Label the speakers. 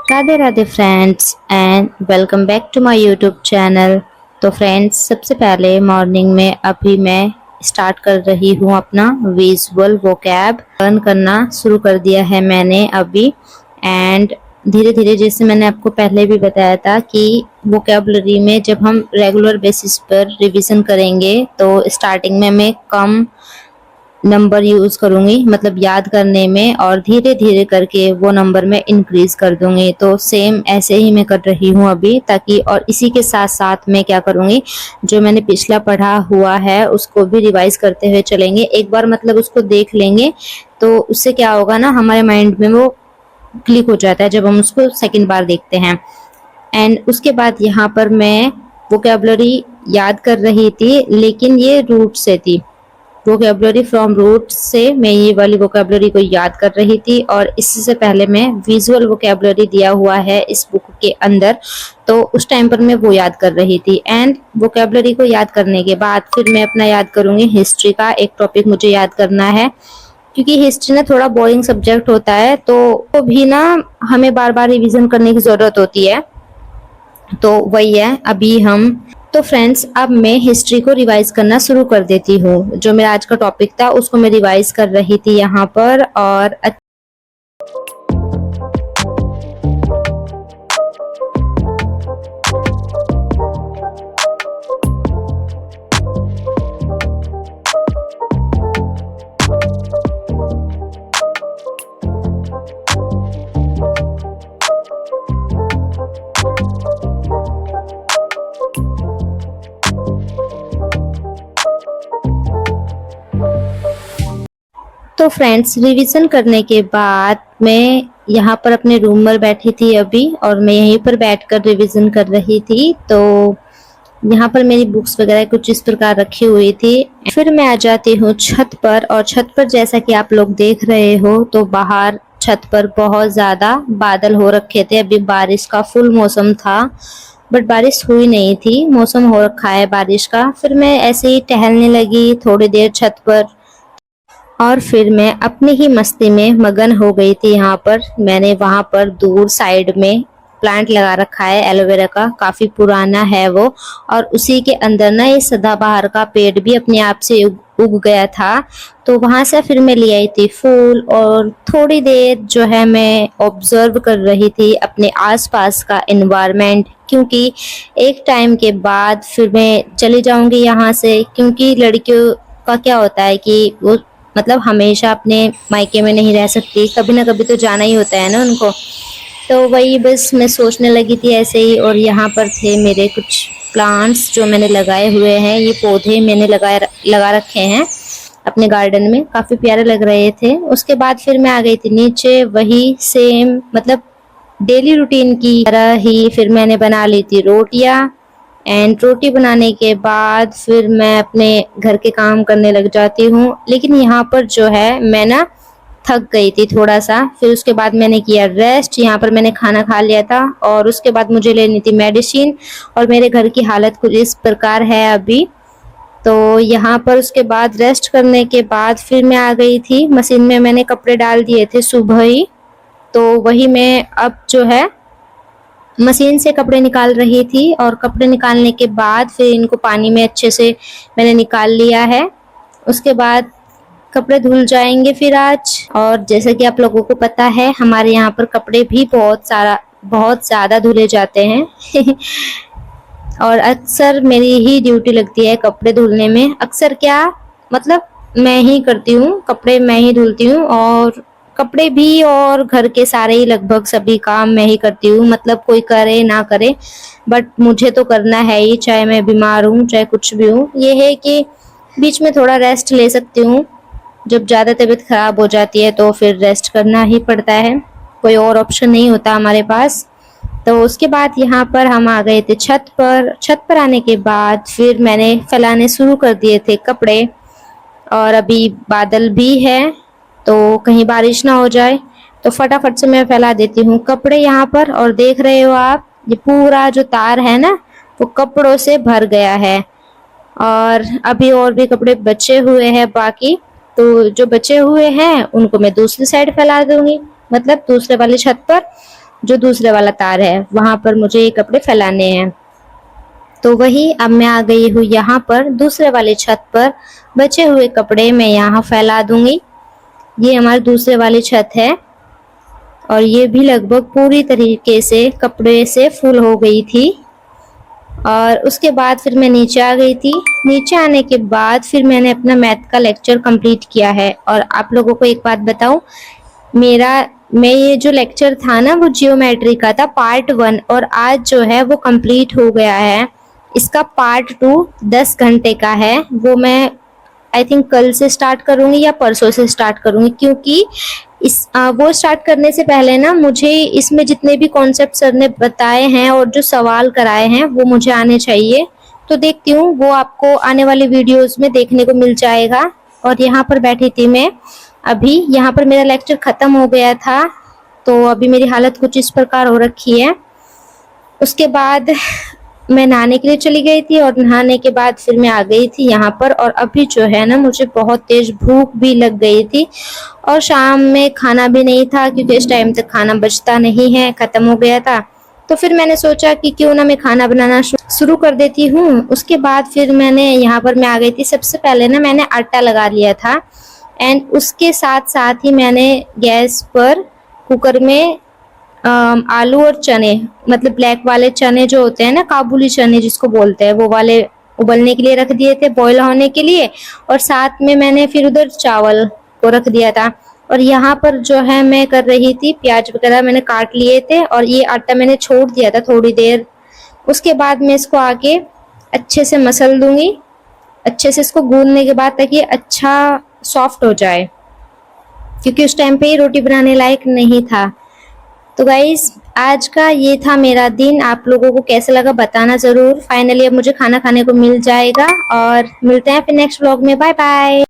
Speaker 1: Radhe Radhe friends and welcome back to my YouTube channel. तो friends, सबसे पहले मॉर्निंग में अभी मैं स्टार्ट कर रही हूँ अपना विजुअल वोकैब लर्न करना शुरू कर दिया है मैंने अभी। एंड धीरे धीरे, जैसे मैंने आपको पहले भी बताया था कि वोकैबुलरी में जब हम रेगुलर बेसिस पर रिवीजन करेंगे तो स्टार्टिंग में मैं कम नंबर यूज करूंगी, मतलब याद करने में, और धीरे धीरे करके वो नंबर में इंक्रीज कर दूंगी। तो सेम ऐसे ही मैं कर रही हूँ अभी, ताकि और इसी के साथ साथ मैं क्या करूंगी, जो मैंने पिछला पढ़ा हुआ है उसको भी रिवाइज करते हुए चलेंगे। एक बार मतलब उसको देख लेंगे तो उससे क्या होगा ना, हमारे माइंड में वो क्लिक हो जाता है जब हम उसको सेकेंड बार देखते हैं। एंड उसके बाद यहाँ पर मैं वोकेबलरी याद कर रही थी, लेकिन ये रूट से थी। वोकेबलरी फ्रॉम रूट से मैं ये वाली वोकेबलरी को याद कर रही थी, और इससे पहले मैं विजुअल वोकेबलरी दिया हुआ है इस बुक के अंदर, तो उस टाइम पर मैं वो याद कर रही थी। एंड वोकेबलरी को याद करने के बाद फिर मैं अपना याद करूंगी हिस्ट्री का एक टॉपिक मुझे याद करना है, क्योंकि हिस्ट्री ना थोड़ा बोरिंग सब्जेक्ट होता है, तो भी ना हमें बार बार रिविजन करने की जरूरत होती है। तो वही है अभी हम। तो फ्रेंड्स, अब मैं हिस्ट्री को रिवाइज करना शुरू कर देती हूँ। जो मेरा आज का टॉपिक था उसको मैं रिवाइज कर रही थी यहाँ पर। और तो फ्रेंड्स, रिवीजन करने के बाद मैं यहाँ पर अपने रूम में बैठी थी अभी, और मैं यहीं पर बैठकर रिवीजन कर रही थी। तो यहाँ पर मेरी बुक्स वगैरह कुछ इस प्रकार रखी हुई थी। फिर मैं आ जाती हूँ छत पर, और छत पर जैसा कि आप लोग देख रहे हो तो बाहर छत पर बहुत ज्यादा बादल हो रखे थे। अभी बारिश का फुल मौसम था, बट बारिश हुई नहीं थी। मौसम हो रखा है बारिश का। फिर मैं ऐसे ही टहलने लगी थोड़ी देर छत पर, और फिर मैं अपनी ही मस्ती में मगन हो गई थी। यहाँ पर मैंने वहां पर दूर साइड में प्लांट लगा रखा है एलोवेरा का, काफी पुराना है वो, और उसी के अंदर ना ये सदाबहार का पेड़ भी अपने आप से उग गया था। तो वहां से फिर मैं ले आई थी फूल, और थोड़ी देर जो है मैं ऑब्जर्व कर रही थी अपने आसपास का एनवायरनमेंट, क्योंकि एक टाइम के बाद फिर मैं चली जाऊंगी यहाँ से। क्योंकि लड़कियों का क्या होता है कि वो मतलब हमेशा अपने मायके में नहीं रह सकती, कभी ना कभी तो जाना ही होता है ना उनको। तो वही बस मैं सोचने लगी थी ऐसे ही। और यहाँ पर थे मेरे कुछ प्लांट्स जो मैंने लगाए हुए हैं, ये पौधे मैंने लगा रखे हैं अपने गार्डन में, काफी प्यारे लग रहे थे। उसके बाद फिर मैं आ गई थी नीचे, वही सेम मतलब डेली रूटीन की तरह ही फिर मैंने बना ली थी रोटियां। एंड रोटी बनाने के बाद फिर मैं अपने घर के काम करने लग जाती हूँ। लेकिन यहाँ पर जो है मैं ना थक गई थी थोड़ा सा। फिर उसके बाद मैंने किया रेस्ट। यहाँ पर मैंने खाना खा लिया था, और उसके बाद मुझे लेनी थी मेडिसिन। और मेरे घर की हालत कुछ इस प्रकार है अभी। तो यहाँ पर उसके बाद रेस्ट करने के बाद फिर मैं आ गई थी मशीन में। मैंने कपड़े डाल दिए थे सुबह ही, तो वही मैं अब जो है मशीन से कपड़े निकाल रही थी। और कपड़े निकालने के बाद फिर इनको पानी में अच्छे से मैंने निकाल लिया है। उसके बाद कपड़े धुल जाएंगे फिर आज। और जैसे कि आप लोगों को पता है, हमारे यहाँ पर कपड़े भी बहुत ज्यादा धुले जाते हैं और अक्सर मेरी ही ड्यूटी लगती है कपड़े धुलने में। अक्सर क्या मतलब मैं ही करती हूँ, कपड़े मैं ही धुलती हूँ, और कपड़े भी और घर के सारे ही लगभग सभी काम मैं ही करती हूँ। मतलब कोई करे ना करे, बट मुझे तो करना है ही, चाहे मैं बीमार हूँ चाहे कुछ भी हूँ। ये है कि बीच में थोड़ा रेस्ट ले सकती हूँ, जब ज्यादा तबीयत खराब हो जाती है तो फिर रेस्ट करना ही पड़ता है, कोई और ऑप्शन नहीं होता हमारे पास। तो उसके बाद यहाँ पर हम आ गए थे छत पर। छत पर आने के बाद फिर मैंने फैलाने शुरू कर दिए थे कपड़े। और अभी बादल भी है, तो कहीं बारिश ना हो जाए, तो फटाफट से मैं फैला देती हूँ कपड़े यहाँ पर। और देख रहे हो आप, ये पूरा जो तार है ना वो कपड़ों से भर गया है। और अभी और भी कपड़े बचे हुए हैं बाकी, तो जो बचे हुए हैं उनको मैं दूसरी साइड फैला दूंगी, मतलब दूसरे वाली छत पर। जो दूसरे वाला तार है वहां पर मुझे ये कपड़े फैलाने हैं। तो वही अब मैं आ गई हूँ यहाँ पर दूसरे वाले छत पर। बचे हुए कपड़े मैं यहाँ फैला दूंगी। ये हमारी दूसरे वाली छत है और ये भी लगभग पूरी तरीके से कपड़े से फुल हो गई थी। और उसके बाद फिर मैं नीचे आ गई थी। नीचे आने के बाद फिर मैंने अपना मैथ का लेक्चर कंप्लीट किया है। और आप लोगों को एक बात बताऊं, मैं ये जो लेक्चर था ना वो जियोमेट्री का था पार्ट 1 और आज जो है वो कंप्लीट हो गया है। इसका पार्ट 2 10 घंटे का है। वो मैं आई थिंक कल से स्टार्ट करूंगी या परसों से स्टार्ट करूंगी, क्योंकि वो स्टार्ट करने से पहले ना मुझे इसमें जितने भी कॉन्सेप्ट सर ने बताए हैं और जो सवाल कराए हैं वो मुझे आने चाहिए। तो देखती हूँ वो आपको आने वाली वीडियोस में देखने को मिल जाएगा। और यहाँ पर बैठी थी मैं अभी। यहाँ पर मेरा लेक्चर खत्म हो गया था तो अभी मेरी हालत कुछ इस प्रकार हो रखी है। उसके बाद मैं नहाने के लिए चली गई थी और नहाने के बाद फिर मैं आ गई थी यहाँ पर। और अभी जो है ना मुझे बहुत तेज भूख भी लग गई थी और शाम में खाना भी नहीं था, क्योंकि इस टाइम तक खाना बचता नहीं है, खत्म हो गया था। तो फिर मैंने सोचा कि क्यों ना मैं खाना बनाना शुरू कर देती हूँ। उसके बाद फिर मैंने यहाँ पर मैं आ गई थी। सबसे पहले ना मैंने आटा लगा लिया था एंड उसके साथ साथ ही मैंने गैस पर कुकर में आलू और चने, मतलब ब्लैक वाले चने जो होते हैं ना, काबुली चने जिसको बोलते हैं, वो वाले उबलने के लिए रख दिए थे, बॉईल होने के लिए। और साथ में मैंने फिर उधर चावल को रख दिया था। और यहाँ पर जो है मैं कर रही थी, प्याज वगैरह मैंने काट लिए थे और ये आटा मैंने छोड़ दिया था थोड़ी देर। उसके बाद मैं इसको आके अच्छे से मसल दूंगी, अच्छे से इसको गूंदने के बाद ताकि अच्छा सॉफ्ट हो जाए, क्योंकि उस टाइम पे ये रोटी बनाने लायक नहीं था। तो गाइस आज का ये था मेरा दिन। आप लोगों को कैसा लगा बताना जरूर। फाइनली अब मुझे खाना खाने को मिल जाएगा और मिलते हैं फिर नेक्स्ट व्लॉग में। Bye bye.